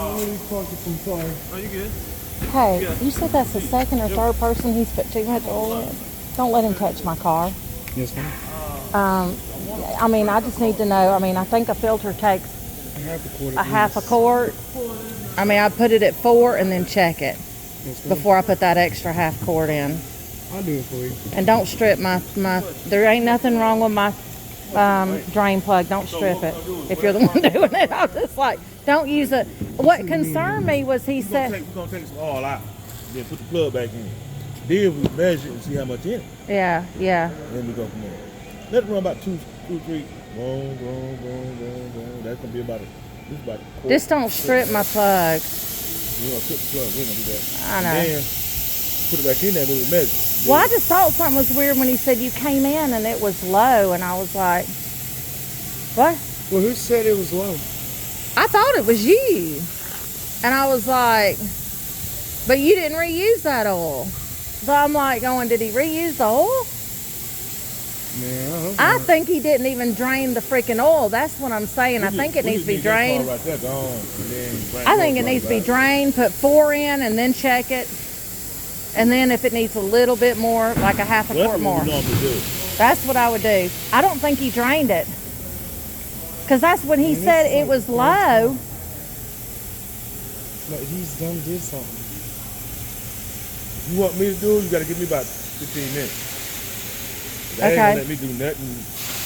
I'm sorry. Oh, you good? Hey, Yeah. you said that's the second or third person he's put too much oil in. Don't let him touch my car. Yes, ma'am. I mean, I just need to know. I mean, I think a filter takes a half a quart. I mean, I put it at 4 and then check it Yes, ma'am. before I put that extra half quart in. I'll do it for you. And don't strip my there ain't nothing wrong with my drain plug. Don't strip it. If you're the one doing it, I'm just like, don't use it. What concerned me was he said, We're going to take this all out. Then put the plug back in. Then we measure it and see how much in it. yeah. And then we go from there. Let it run about 2, 3. Boom. That's going to be about this about a quarter. Just don't strip my plug. We're going to strip the plug. We're going to do that. I know. And then put it back in there and we measure. Well, I just thought something was weird when he said you came in and it was low, and I was like, what? Well, who said it was low? I thought it was you. And I was like, but you didn't reuse that oil. So I'm like going, did he reuse the oil? Man, I think he didn't even drain the freaking oil. That's what I'm saying. I think it needs to be drained. Right there, gone, and then I think it needs to be drained, put 4 in, and then check it. And then if it needs a little bit more, like a half a quart more. That's what I would do. I don't think he drained it. Because that's when he said it was low. No, he's did something. You want me to do it, you got to give me about 15 minutes. They ain't Okay. gonna let me do nothing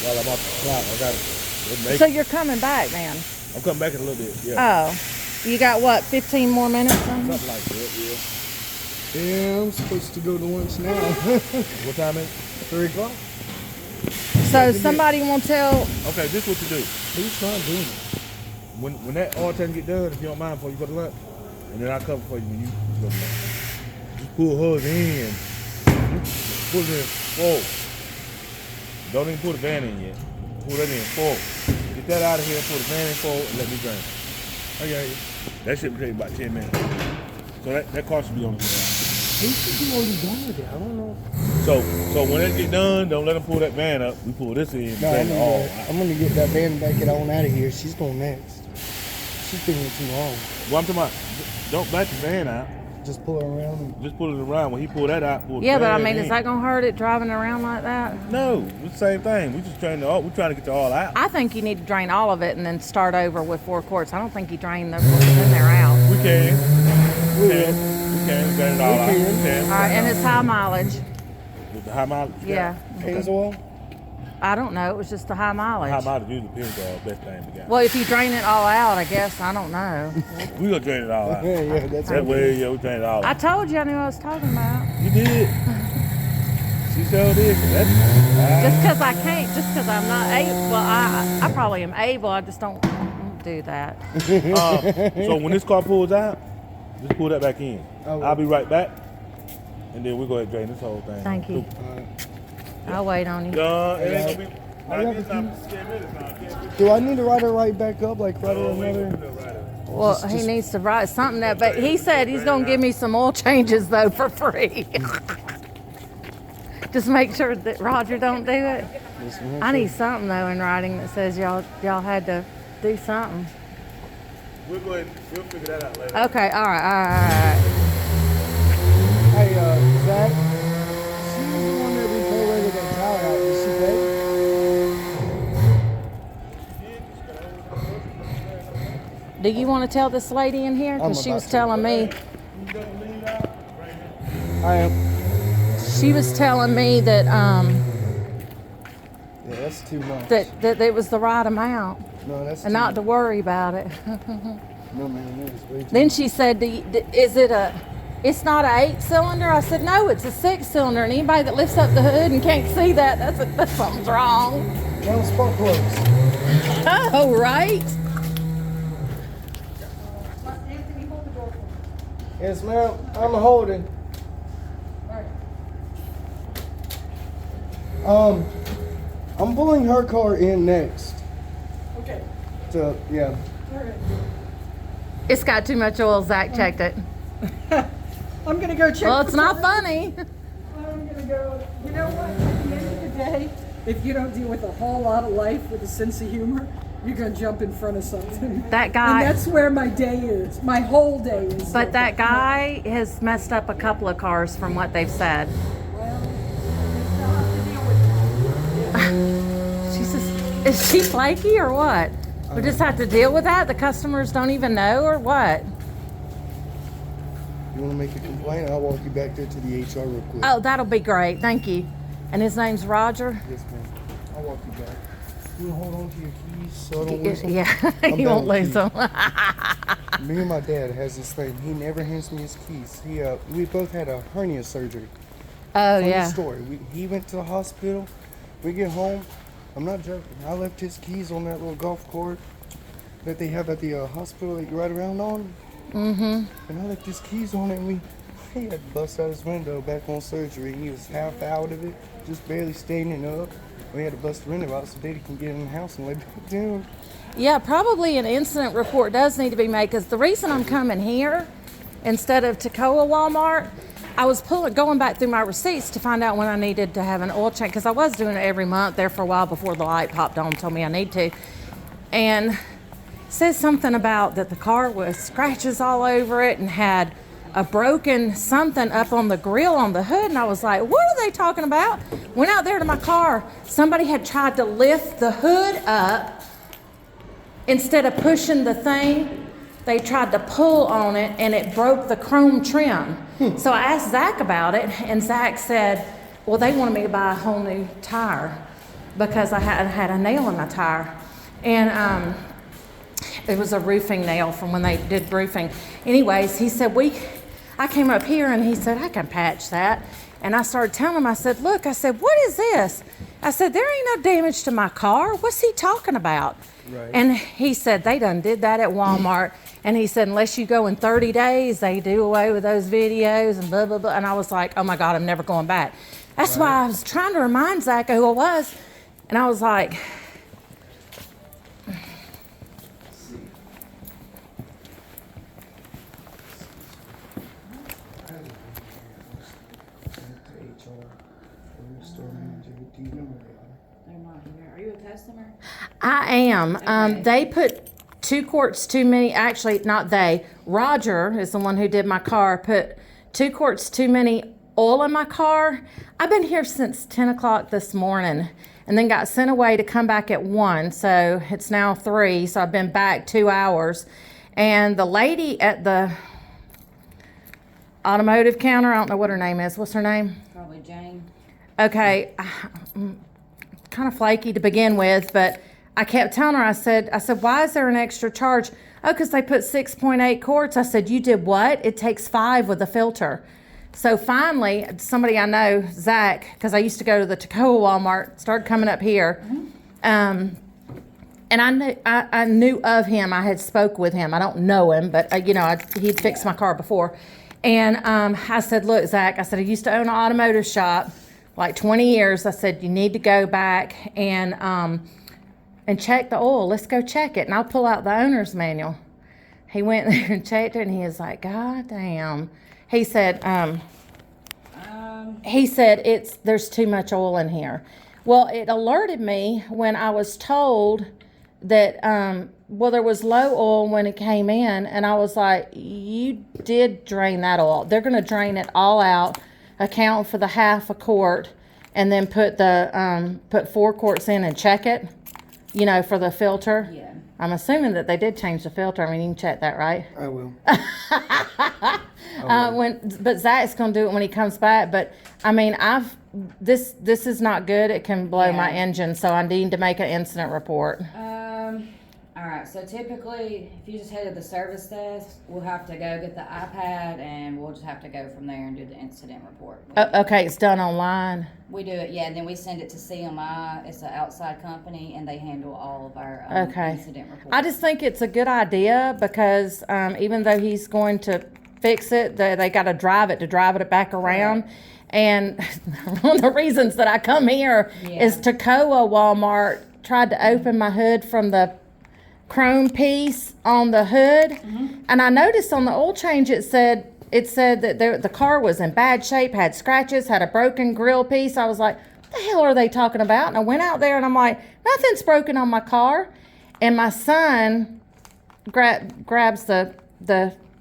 while I'm off the clock. I got to So you're coming back, man. I'm coming back in a little bit, yeah. Oh, you got what, 15 more minutes? Something like that, yeah. Yeah, I'm supposed to go to lunch now. What time is it? 3 o'clock. So somebody won't tell. Okay, this is what you do. Who's not doing it? When that oil tank get done, if you don't mind, before you go to lunch, and then I'll cover for you when you go to lunch. Just pull hers in. Pull it in forward. Don't even pull the van in yet. Pull that in forward. Get that out of here, pull the van in forward, and let me drain. Okay. That should take about 10 minutes. So that car should be on the ground. He should be already done with it. I don't know. So when it get done, don't let them pull that van up. We pull this in. No, And all. I'm gonna get that van back it on out of here. She's going next. She's been here too long. Well, I'm talking about, don't back the van out. Just pull her around. And Just pull it around. When he pull that out, pull the Yeah, but I van mean, in. is that gonna hurt it driving around like that? No, it's the same thing. We just trying to get the all out. I think you need to drain all of it and then start over with 4 quarts. I don't think you drain the what's in there out. We can. We can drain it all out. We can. All right, and it's high mileage. With the high mileage. Yeah. Pennzoil? I don't know. It was just a high mileage. High mileage usually Pennzoil, best thing we got. Well, if you drain it all out, I guess. I don't know. We gonna drain it all out. Yeah, that's That way, yeah, we drain it all I out. told you I knew what I was talking about. You did. She sure did. Just because I can't, just because I'm not able. Well, I probably am able. I just don't do that. So when this car pulls out, just pull that back in. Oh, I'll be right back, and then we'll go ahead and drain this whole thing. Thank you. Alright. I'll wait on you. It ain't gonna be. I got It's the not 10 minutes now. I can't Do I need to write her right back up, like write her do it. another? Well, he needs to write something that, but he said he's going to give me some oil changes though for free. Just make sure that Roger don't do it. Yes, ma'am. I need something though in writing that says y'all had to do something. We'll go ahead. We'll figure that out later. Okay, all right. Hey, Zach. She was the one that we prorated that tower out. Did she pay? Do you want to tell this lady in here? Because I'm she was about to. telling me, I am. she was telling me that Yeah, that's too much. that it was the right amount No, that's and too not much. to worry about it. No, man, that is way too Then much. she said, is it it's not an 8-cylinder? I said, no, it's a 6-cylinder. And anybody that lifts up the hood and can't see that, that's something's wrong. No spark plugs. Oh, right. Yes, ma'am. I'm holding. I'm pulling her car in next. Okay. So, yeah. It's got too much oil. Zach checked it. I'm gonna go check. Well, it's for not time. funny. I'm gonna go. You know what? At the end of the day, if you don't deal with a whole lot of life with a sense of humor, you're gonna jump in front of something. That guy- And that's where my day is. My whole day is. But that guy has messed up a couple of cars from what they've said. Well, you still have to deal with that. She says, is she flaky or what? We just have to deal with that? The customers don't even know or what? You want to make a complaint? I'll walk you back there to the HR real quick. Oh, that'll be great. Thank you. And his name's Roger? Yes, ma'am. I'll walk you back. You want to hold on to your keys so I don't lose them? Yeah, I'm he down won't with lose keys. them. Me and my dad has this thing. He never hands me his keys. We both had a hernia surgery. Oh, Funny yeah. story. He went to the hospital. We get home. I'm not joking. I left his keys on that little golf court that they have at the hospital that you ride around on. Mm-hmm. And I left his keys on it, and he had to bust out his window back on surgery, and he was half out of it, just barely standing up. We had to bust the window out so Daddy can get in the house and lay back down. Yeah, probably an incident report does need to be made because the reason I'm coming here instead of Toccoa Walmart, I was going back through my receipts to find out when I needed to have an oil change because I was doing it every month there for a while before the light popped on, told me I need to. And it says something about that the car was scratches all over it and had a broken something up on the grill on the hood, and I was like, what are they talking about? Went out there to my car. Somebody had tried to lift the hood up. Instead of pushing the thing, they tried to pull on it, and it broke the chrome trim. So I asked Zach about it, and Zach said, well, they wanted me to buy a whole new tire because I had a nail in my tire. And it was a roofing nail from when they did roofing. Anyways, he said, I came up here and he said, I can patch that. And I started telling him, I said, look, I said, what is this? I said, there ain't no damage to my car. What's he talking about? Right. And he said, they done did that at Walmart. And he said, unless you go in 30 days, they do away with those videos and blah, blah, blah. And I was like, oh my God, I'm never going back. That's why I was trying to remind Zach who I was. And I was like, Are you a customer? I am. Okay. They put 2 quarts too many. Actually, not they. Roger is the one who did my car. Put 2 quarts too many oil in my car. I've been here since 10 o'clock this morning, and then got sent away to come back at 1. So it's now 3. So I've been back 2 hours. And the lady at the automotive counter, I don't know what her name is. What's her name? Probably Jane. Okay, kind of flaky to begin with, but I kept telling her, I said, why is there an extra charge? Oh, because they put 6.8 quarts. I said, you did what? It takes 5 with the filter. So finally, somebody I know, Zach, because I used to go to the Toccoa Walmart, started coming up here. And I knew of him. I had spoke with him. I don't know him, but he'd fixed my car before. And I said, look, Zach, I said, I used to own an automotive shop, like 20 years. I said, you need to go back and check the oil. Let's go check it. And I'll pull out the owner's manual. He went there and checked it, and he was like, God damn. He said, there's too much oil in here. Well, it alerted me when I was told that, there was low oil when it came in, and I was like, you did drain that oil. They're going to drain it all out, account for the half a quart, and then put 4 quarts in and check it, for the filter. Yeah. I'm assuming that they did change the filter. I mean, you can check that, right? I will. But Zach's gonna do it when he comes back. But I mean, this is not good. It can blow my Yeah. engine, so I need to make an incident report. All right. So typically, if you just head to the service desk, we'll have to go get the iPad, and we'll just have to go from there and do the incident report. Okay, it's done online. We do it, yeah, and then we send it to CMI. It's an outside company, and they handle all of our Okay. incident reports. I just think it's a good idea because even though he's going to fix it, they got to drive it back around. And one of the reasons that I come here is Toccoa Walmart tried to open my hood from the chrome piece on the hood, and I noticed on the oil change it said that the car was in bad shape, had scratches, had a broken grill piece. I was like, what the hell are they talking about? And I went out there and I'm like, nothing's broken on my car. And my son grabs the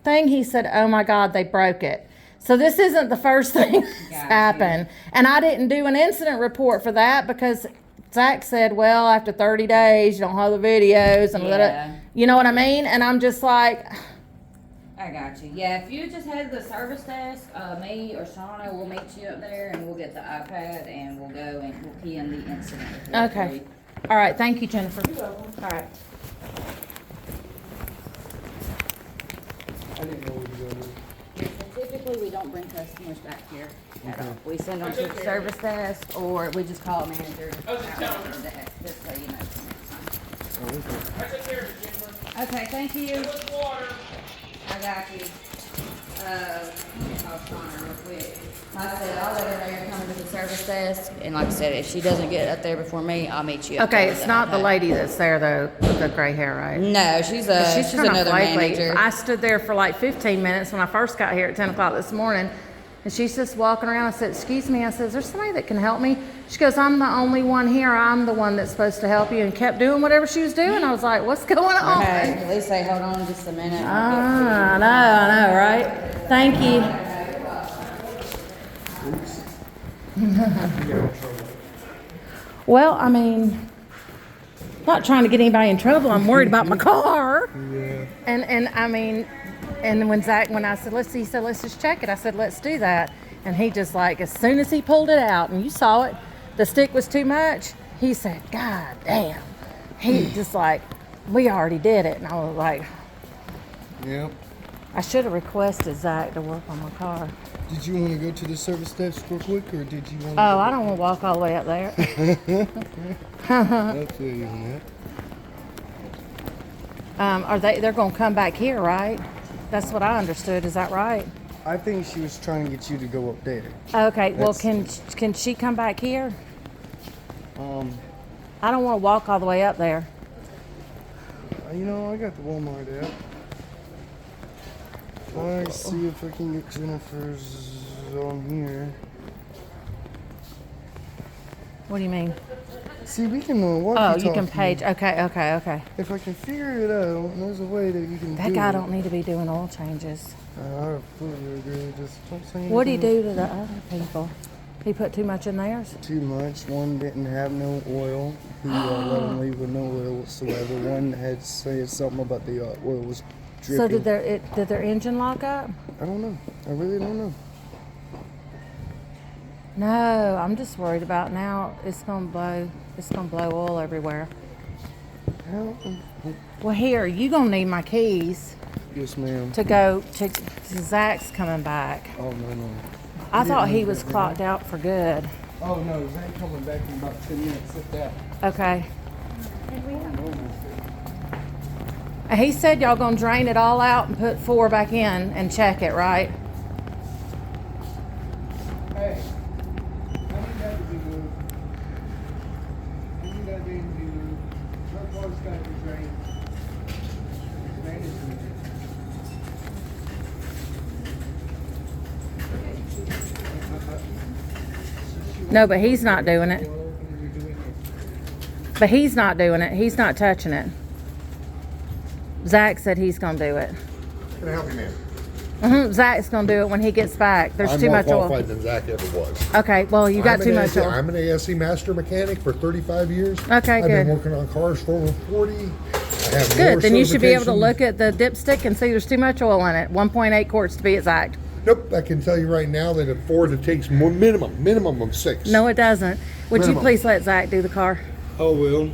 thing. He said, "Oh my God, they broke it." So this isn't the first thing that's happened. And I didn't do an incident report for that because Zach said, well, after 30 days, you don't have the videos. And Yeah. you know what I mean? And I'm just like, I got you. Yeah, if you just head to the service desk, me or Shauna will meet you up there and we'll get the iPad and we'll go and we'll key in the incident report. okay. All right. Thank you, Jennifer. All right. I didn't know where to go. Typically, we don't bring customers back here at all. We send them to the service desk or we just call a manager out of the desk, just so you know for next time. Okay, thank you. I got you. I'll call Shauna real quick. Like I said, I'll let her know you're coming to the service desk. And like I said, if she doesn't get up there before me, I'll meet you up Okay. there It's with not the iPad. lady that's there, though, with the gray hair, right? No, she's Kinda another flaky. manager. I stood there for like 15 minutes when I first got here at 10 o'clock this morning. And she's just walking around. I said, excuse me. I said, is there somebody that can help me? She goes, I'm the only one here. I'm the one that's supposed to help you. And kept doing whatever she was doing. I was like, what's going on? Okay, at least say, hold on just a minute. I know, right? Thank you. Well, I mean, not trying to get anybody in trouble. I'm worried about my car. Yeah. And I mean, and when I said, he said, let's just check it. I said, let's do that. And he just like, as soon as he pulled it out and you saw it, the stick was too much. He said, God damn. He just like, we already did it. And I was like, Yep. I should have requested Zach to work on my car. Did you want to go to the service desk real quick, or did you want? Oh, I don't want to walk all the way up there. I'll feel you on that. They're going to come back here, right? That's what I understood. Is that right? I think she was trying to get you to go up there. Okay. Well, That's- can she come back here? I I don't want to walk all the way up there. You know, I got the Walmart app. I see if I can get Jennifer's on here. What do you mean? See, we can walk. Oh, you can page. Okay. If I can figure it out, there's a way that you can That do guy it. don't need to be doing oil changes. I completely agree. Just don't say What do you anything do to the other people? He put too much in theirs? Too much. One didn't have no oil. He let him leave with no oil whatsoever. One had said something about the oil was dripping. So did their engine lock up? I don't know. I really don't know. No, I'm just worried about now it's gonna blow oil everywhere. Hell, Well, here, you gonna need my keys yes, ma'am. to go to Zach's coming back. Oh no. I thought he was clocked out for good. Oh no, Zach coming back in about 10 minutes. Sit down. Okay. And he said y'all gonna drain it all out and put 4 back in and check it, right? Hey, I need that to be moved. I need that thing to be moved. Her car's got to be drained. Drainage is moved. No, but he's not doing it. But he's not doing it. He's not touching it. Zach said he's gonna do it. Can I help you, ma'am? Zach's gonna do it when he gets back. There's I'm too more much oil. qualified than Zach ever was. Okay, well you got too much oil. I'm an ASE master mechanic for 35 years. Okay, I've been good. working on cars for over 40. I have Good. more Then you should be able to certifications. look at the dipstick and see there's too much oil in it. 1.8 quarts to be exact. Nope, I can tell you right now that at Ford it takes more minimum of 6. No, it doesn't. Would you Minimum. please let Zach do the car? Oh, well.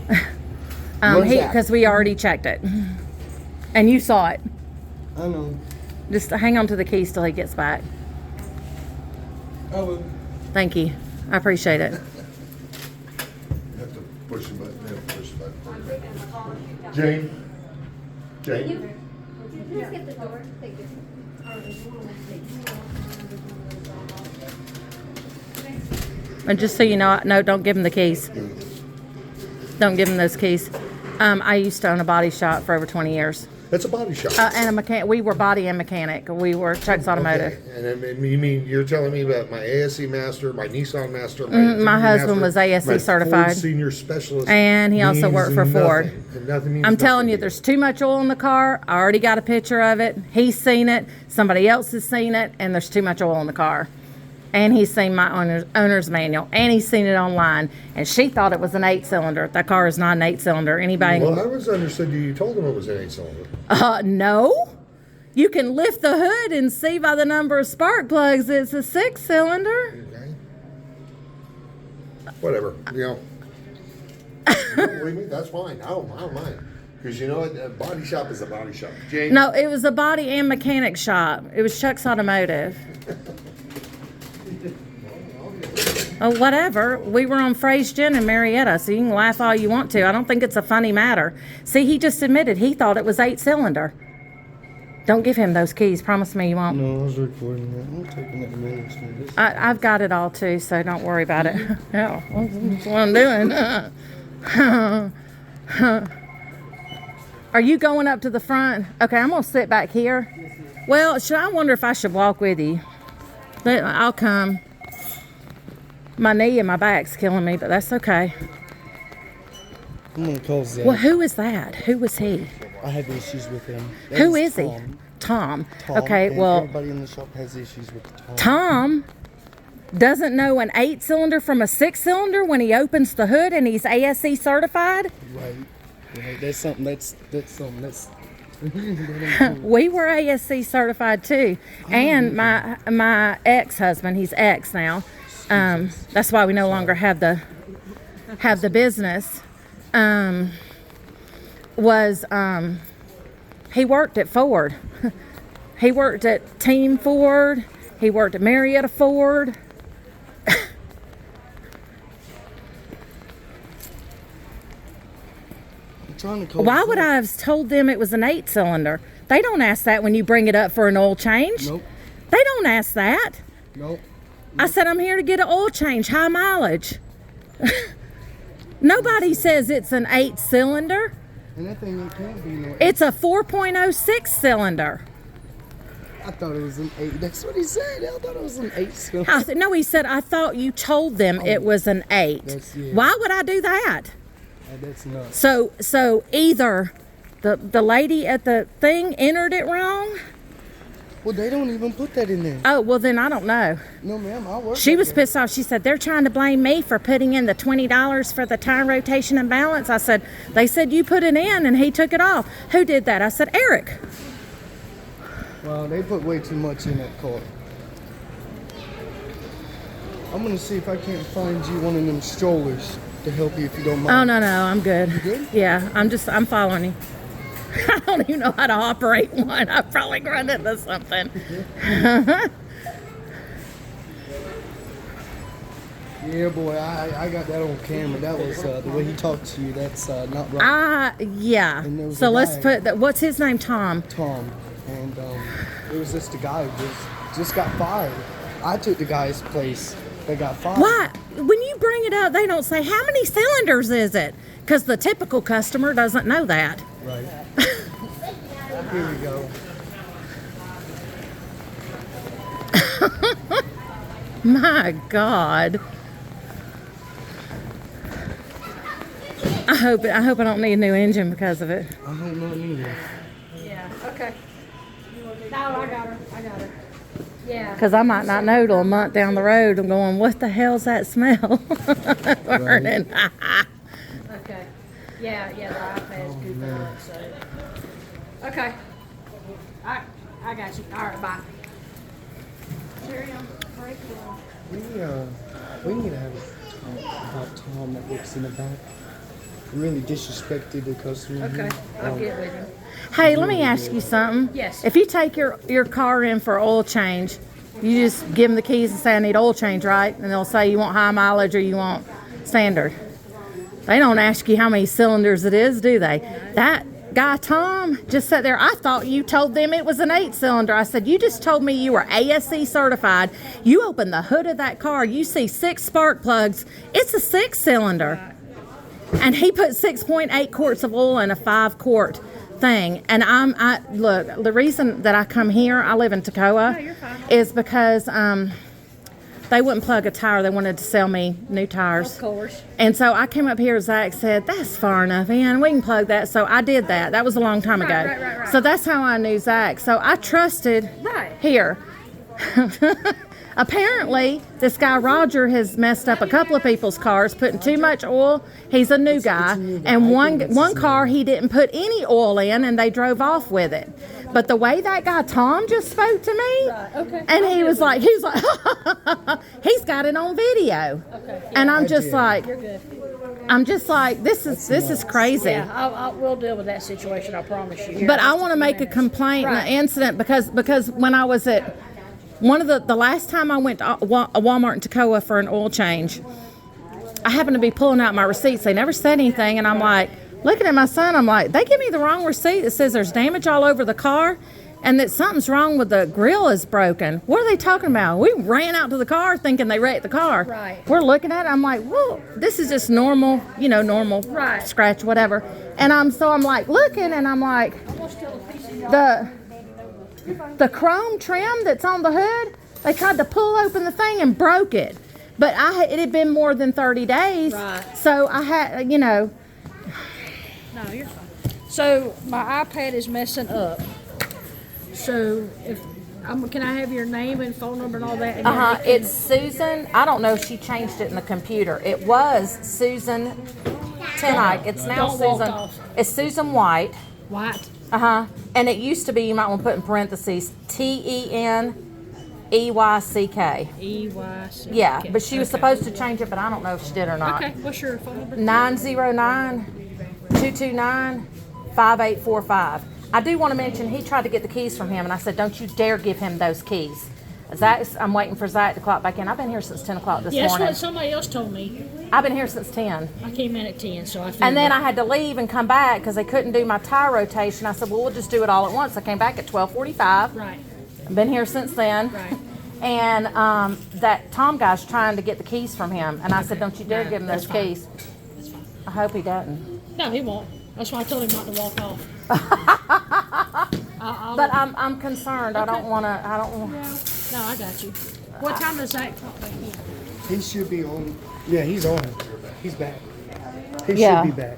Where's Zach? Because we already checked it, and you saw it. I know. Just hang on to the keys till he gets back. Oh, well. Thank you. I appreciate it. You have to push the button. You have to push the button. Jane? Jane? Please get the door. Thank you. And just so you know, no, don't give him the keys. Don't give him those keys. I used to own a body shop for over 20 years. That's a body shop. And a mechanic. We were body and mechanic. We were Chuck's Automotive. Okay. And then you mean you're telling me about my ASE master, my Nissan master, my My husband was ASE my certified. Ford senior specialist, And he also means worked for nothing. Ford. And nothing means I'm telling nothing you, to there's too much oil in the car. I already got a picture of it. He's seen it. Somebody else has seen it. And there's too much oil in the car. And he's seen my owner's manual. And he's seen it online. And she thought it was an 8-cylinder. That car is not an 8-cylinder. Anybody? Well, I was understood you told him it was an 8-cylinder. No. You can lift the hood and see by the number of spark plugs it's a 6-cylinder. Okay. Whatever, you know. You don't believe me? That's fine. I don't mind. Because you know what? A body shop is a body shop. Jane? No, it was a body and mechanic shop. It was Chuck's Automotive. Oh, whatever. We were on Fray's Gin in Marietta, so you can laugh all you want to. I don't think it's a funny matter. See, he just admitted he thought it was 8-cylinder. Don't give him those keys. Promise me you won't. No, I was recording that. I'm taking that minutes for this. I've got it all too, so don't worry about it. Yeah, that's what I'm doing. Are you going up to the front? Okay, I'm gonna sit back here. Well, I wonder if I should walk with you. But I'll come. My knee and my back's killing me, but that's okay. I'm gonna call Zach. Well, who is that? Who was he? I have issues with him. Who is he? Tom. Okay, and well, everybody in the shop has issues with Tom. Tom doesn't know an 8-cylinder from a 6-cylinder when he opens the hood and he's ASE certified. Right. That's something. That's something. That's. We were ASC certified too, and my ex-husband, he's ex now. That's why we no longer have the business. He worked at Ford. He worked at Team Ford. He worked at Marietta Ford. Why would I have told them it was an 8-cylinder? They don't ask that when you bring it up for an oil change. Nope. They don't ask that. Nope. I said, I'm here to get an oil change, high mileage. Nobody says it's an 8-cylinder. And that thing it can't be no. It's a 4.06 cylinder. I thought it was an 8. That's what he said. I thought it was an 8 cylinder. No, he said, I thought you told them it was an 8. Yeah. Why would I do that? That's nuts. So either the lady at the thing entered it wrong. Well, they don't even put that in there. Oh, well then I don't know. No, ma'am, I work. She was pissed off. She said, they're trying to blame me for putting in the $20 for the tire rotation and balance. I said, they said you put it in and he took it off. Who did that? I said, Eric. Well, they put way too much in that car. I'm gonna see if I can't find you one of them strollers to help you if you don't mind. Oh, no, I'm good. You good? Yeah, I'm following you. I don't even know how to operate one. I probably run into something. Yeah, boy, I got that on camera. That was the way he talked to you. That's not right. Yeah. And there was So a let's guy- put that. What's his name? Tom. Tom, and it was just the guy who just got fired. I took the guy's place that got fired. Why? When you bring it up, they don't say, how many cylinders is it? Because the typical customer doesn't know that. Right. Here we go. My God. I hope I don't need a new engine because of it. I don't know neither. Yeah, okay. No, I got her. Yeah. Because I might not know till a month down the road. I'm going, what the hell's that smell? Burning. Okay. Yeah, the iPad's goofing up, so. Okay. I got you. All right, bye. Carry on. Break it. We need to have a talk about Tom that works in the back. Really disrespected the customer. Okay, here. I'll get with you. Hey, let me ask you something. Yes. If you take your car in for oil change, you just give them the keys and say, I need oil change, right? And they'll say you want high mileage or you want standard. They don't ask you how many cylinders it is, do they? That guy, Tom, just sat there. I thought you told them it was an 8-cylinder. I said, you just told me you were ASE certified. You open the hood of that car, you see 6 spark plugs. It's a 6-cylinder. And he put 6.8 quarts of oil in a 5-quart thing. And look, the reason that I come here, I live in Toccoa, is because they wouldn't plug a tire. They wanted to sell me new tires. Of course. And so I came up here, Zach said, that's far enough in, we can plug that. So I did that. That was a long time ago. Right. So that's how I knew Zach. So I trusted here. Apparently, this guy Roger has messed up a couple of people's cars, putting too much oil. He's a new guy. And one car he didn't put any oil in, and they drove off with it. But the way that guy Tom just spoke to me, and he was like, he's got it on video. And I'm just like, this is crazy. Yeah, we'll deal with that situation, I promise you. But I want to make a complaint and an incident because when I was at one of the last time I went to a Walmart in Toccoa for an oil change, I happened to be pulling out my receipts. They never said anything, and I'm like, looking at my son, I'm like, they give me the wrong receipt. It says there's damage all over the car and that something's wrong with the grill is broken. What are they talking about? We ran out to the car thinking they wrecked the car. Right. We're looking at it. I'm like, well, this is just normal, normal scratch, whatever. And I'm like looking, and I'm like, the chrome trim that's on the hood, they tried to pull open the thing and broke it. But it had been more than 30 days. Right. So I had, No, you're fine. So my iPad is messing up. So can I have your name and phone number and all that? It's Susan. I don't know if she changed it in the computer. It was Susan Tenike. It's now Don't walk Susan. off. It's Susan White. White. And it used to be, you might want to put in parentheses, TENEYCK. EYC. Yeah, but she was supposed to change it, but I don't know if she did or not. Okay, what's your phone number? 909-229-5845. I do want to mention he tried to get the keys from him, and I said, don't you dare give him those keys. I'm waiting for Zach to clock back in. I've been here since 10 o'clock this Yes, morning. what somebody else told me. I've been here since 10. I came in at 10, so I figured. And then I had to leave and come back because they couldn't do my tire rotation. I said, well, we'll just do it all at once. I came back at 12:45. Right. I've been here since then. Right. And that Tom guy's trying to get the keys from him. And I said, don't you dare give him those keys. That's fine. I hope he doesn't. No, he won't. That's why I told him not to walk off. But I'm concerned. I don't want to. No, I got you. What time does Zach clock back in? He should be on. Yeah, he's on. He's back. He Yeah. should be back.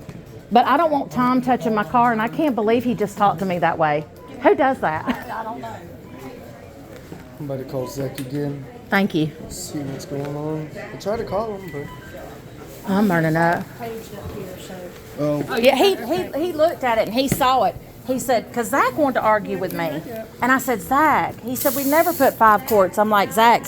But I don't want Tom touching my car, and I can't believe he just talked to me that way. Who does that? I don't know. I'm about to call Zach again. Thank you. See what's going on. I tried to call him, but. I'm burning up. Paged up here, so. Oh, Yeah, he looked at it and he saw it. He said, because Zach wanted to argue with me. And I said, Zach, he said, we never put 5 quarts. I'm like, Zach,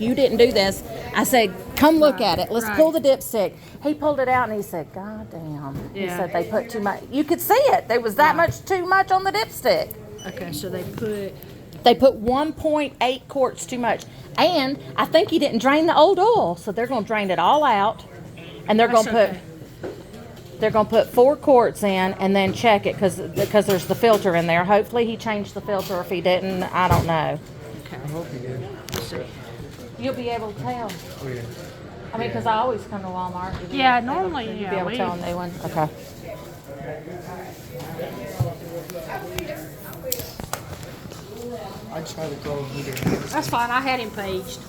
you didn't do this. I said, come look at it. Let's pull the dipstick. He pulled it out and he said, God damn. He said they put too much. You could see it. There was that much too much on the dipstick. Okay, so they put. They put 1.8 quarts too much. And I think he didn't drain the old oil. So they're going to drain it all out. And they're going to put... okay. They're going to put 4 quarts in and then check it because there's the filter in there. Hopefully he changed the filter. If he didn't, I don't know. I hope he did. Let's see. You'll be able to tell. Oh, yeah. I mean, because I always come to Walmart. Yeah, normally, You'll be yeah, able to tell a new one. Okay. I tried to call him again. That's fine. I had him paged.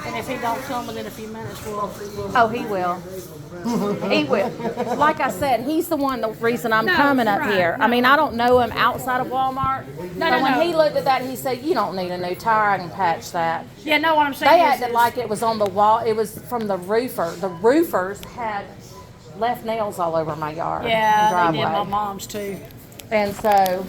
And if he don't come within a few minutes, we'll Oh, he will. He will. Like I said, he's the reason I'm No, coming up right, here. I mean, I don't know him outside of Walmart. But when he looked at that, he said, you don't need a new tire. I can patch that. Yeah, no, what I'm saying They is, acted like it was on the wall. It was from the roofer. The roofers had left nails all over my yard. yeah, and they did my driveway. mom's too. And so,